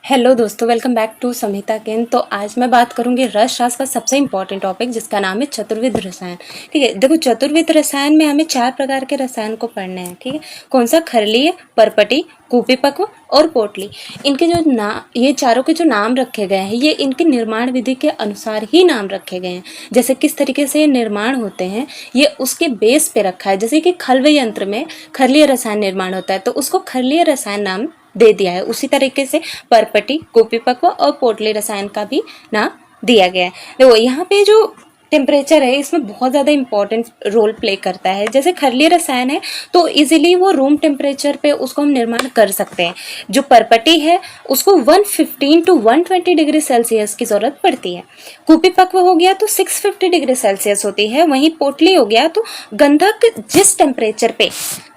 Hello दोस्तों, welcome back to संहिता केन। तो आज मैं बात करूंगी रस शास्त्र का सबसे इम्पॉर्टेंट टॉपिक, जिसका नाम है चतुर्विध रसायन। ठीक है, देखो चतुर्विध रसायन में हमें 4 प्रकार के रसायन को पढ़ना है। ठीक है, कौन सा? खरलीय, परपटी, कुपीपक्व और पोटली। इनके जो ये चारों के जो नाम रखे गए हैं, ये इनके निर्माण विधि के अनुसार ही नाम रखे गए हैं। जैसे किस तरीके से ये निर्माण होते हैं, ये उसके बेस पे रखा है। जैसे कि खल्व यंत्र में खरलीय रसायन निर्माण होता है, तो उसको खरलीय रसायन नाम दे दिया है। उसी तरीके से परपटी, कुपीपक्व और पोटली रसायन का भी नाम दिया गया है। देखो यहाँ पे जो टेम्परेचर है, इसमें बहुत ज़्यादा इंपॉर्टेंट रोल प्ले करता है। जैसे खरलीय रसायन है तो इजीली वो रूम टेम्परेचर पे उसको हम निर्माण कर सकते हैं। जो परपटी है उसको 115 टू 120 डिग्री सेल्सियस की ज़रूरत पड़ती है। कुपीपक्व हो गया तो 650 डिग्री सेल्सियस होती है। वहीं पोटली हो गया तो गंधक जिस टेम्परेचर पे,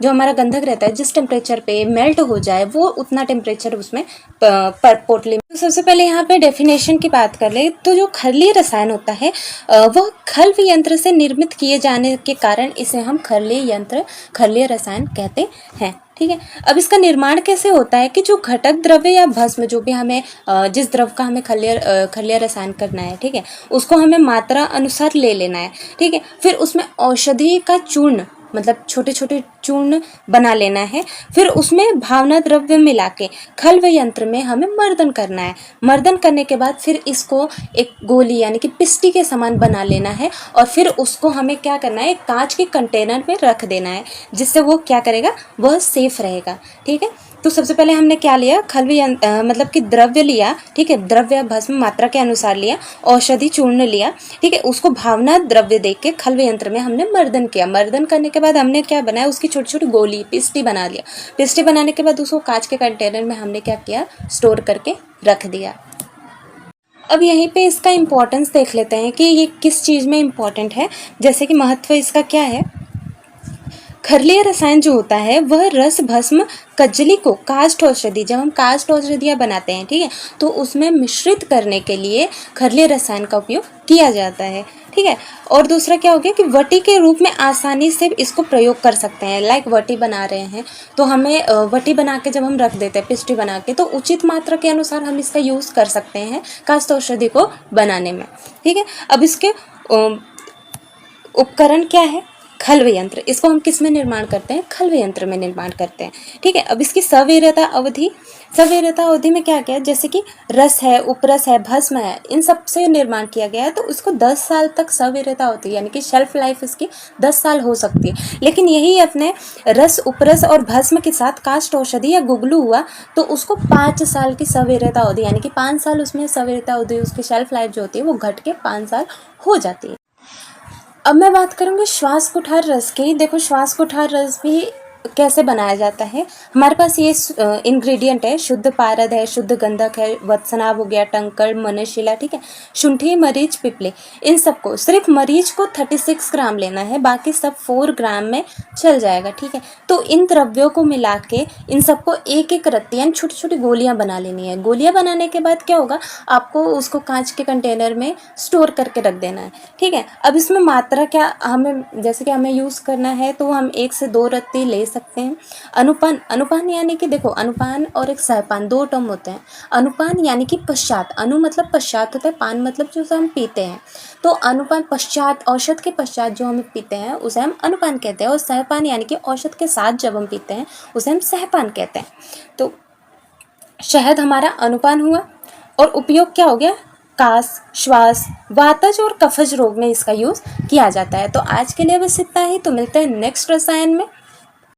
जो हमारा गंधक रहता है, जिस टेम्परेचर पे मेल्ट हो जाए वो उतना टेम्परेचर उसमें पर पोटली में। तो सबसे पहले यहाँ पे डेफिनेशन की बात कर ले तो जो खरलीय रसायन होता है वह खल्व यंत्र से निर्मित किए जाने के कारण इसे हम खरलीय यंत्र, खरलीय रसायन कहते हैं। ठीक है, अब इसका निर्माण कैसे होता है कि जो घटक द्रव्य या भस्म, जो भी हमें जिस द्रव का हमें खरलीय रसायन करना है, ठीक है, उसको हमें मात्रा अनुसार ले लेना है। ठीक है, फिर उसमें औषधि का चूर्ण, मतलब छोटे छोटे चूर्ण बना लेना है। फिर उसमें भावना द्रव्य मिला के खल्व यंत्र में हमें मर्दन करना है। मर्दन करने के बाद फिर इसको एक गोली यानी कि पिस्टी के समान बना लेना है, और फिर उसको हमें क्या करना है, एक कांच के कंटेनर में रख देना है, जिससे वो क्या करेगा, वह सेफ रहेगा। ठीक है, तो सबसे पहले हमने क्या लिया, मतलब कि द्रव्य लिया। ठीक है, द्रव्य भस्म मात्रा के अनुसार लिया, औषधि चूर्ण लिया। ठीक है, उसको भावना द्रव्य देख के खल्व यंत्र में हमने मर्दन किया। मर्दन करने के बाद हमने क्या बनाया, उसकी छोटी छोटी गोली पिस्टी बना लिया। पिस्टी बनाने के बाद उसको कांच के कंटेनर में हमने क्या किया, स्टोर करके रख दिया। अब यहीं पे इसका इम्पोर्टेंस देख लेते हैं कि ये किस चीज़ में इम्पोर्टेंट है। जैसे कि महत्व इसका क्या है, खरलीय रसायन जो होता है वह रस भस्म कजली को काष्ठ औषधि, जब हम काष्ठ औषधियाँ बनाते हैं, ठीक है, तो उसमें मिश्रित करने के लिए खरलीय रसायन का उपयोग किया जाता है। ठीक है, और दूसरा क्या हो गया कि वटी के रूप में आसानी से इसको प्रयोग कर सकते हैं। लाइक वटी बना रहे हैं तो हमें वटी बना के जब हम रख देते हैं, पिस्टी बना के, तो उचित मात्रा के अनुसार हम इसका यूज़ कर सकते हैं काष्ठ औषधि को बनाने में। ठीक है, अब इसके उपकरण क्या है, खल्व यंत्र। इसको हम किस में निर्माण करते हैं, खल्व यंत्र में निर्माण करते हैं। ठीक है, अब इसकी सवीरता अवधि, सवीरता अवधि में क्या क्या, जैसे कि रस है, उपरस है, भस्म है, इन सब से निर्माण किया गया है, तो उसको 10 साल तक सवीरता होती है, यानी कि शेल्फ लाइफ इसकी 10 साल हो सकती है। लेकिन यही अपने रस, उपरस और भस्म के साथ काष्ठ औषधि या गुगलू हुआ तो उसको 5 साल की सवीरता अवधि, यानी कि 5 साल उसमें सवीरता अवधि, उसकी शेल्फ लाइफ जो होती है वो घट के 5 साल हो जाती है। अब मैं बात करूँगी श्वास कुठार रस की। देखो श्वास कुठार रस भी कैसे बनाया जाता है। हमारे पास ये इंग्रेडिएंट है, शुद्ध पारद है, शुद्ध गंधक है, वत्सनाभ हो गया, टंकड़, मनशिला, ठीक है, शुंठी, मरीच, पिपले। इन सबको सिर्फ मरीच को 36 ग्राम लेना है, बाकी सब 4 ग्राम में चल जाएगा। ठीक है, तो इन द्रव्यों को मिला के इन सबको एक एक रत्ती यानी छोटी छोटी गोलियां बना लेनी है। गोलियां बनाने के बाद क्या होगा, आपको उसको कांच के कंटेनर में स्टोर करके रख देना है। ठीक है, अब इसमें मात्रा क्या, हमें जैसे कि हमें यूज़ करना है तो हम 1 से 2 रत्ती ले सकते हैं। अनुपान, अनुपान यानी कि देखो, अनुपान और एक सहपान 2 टर्म होते हैं। अनुपान यानी कि पश्चात, अनु मतलब पश्चात होता है, पान मतलब जो हम पीते हैं, तो अनुपान पश्चात, औषध के पश्चात जो हम पीते हैं उसे हम अनुपान कहते हैं। और सहपान यानी कि औषध के साथ जब हम पीते हैं उसे हम सहपान कहते हैं। तो शहद हमारा अनुपान हुआ, और उपयोग क्या हो गया, कास, श्वास, वातज और कफज रोग में इसका यूज़ किया जाता है। तो आज के लिए बस इतना ही, तो मिलते हैं नेक्स्ट रसायन में।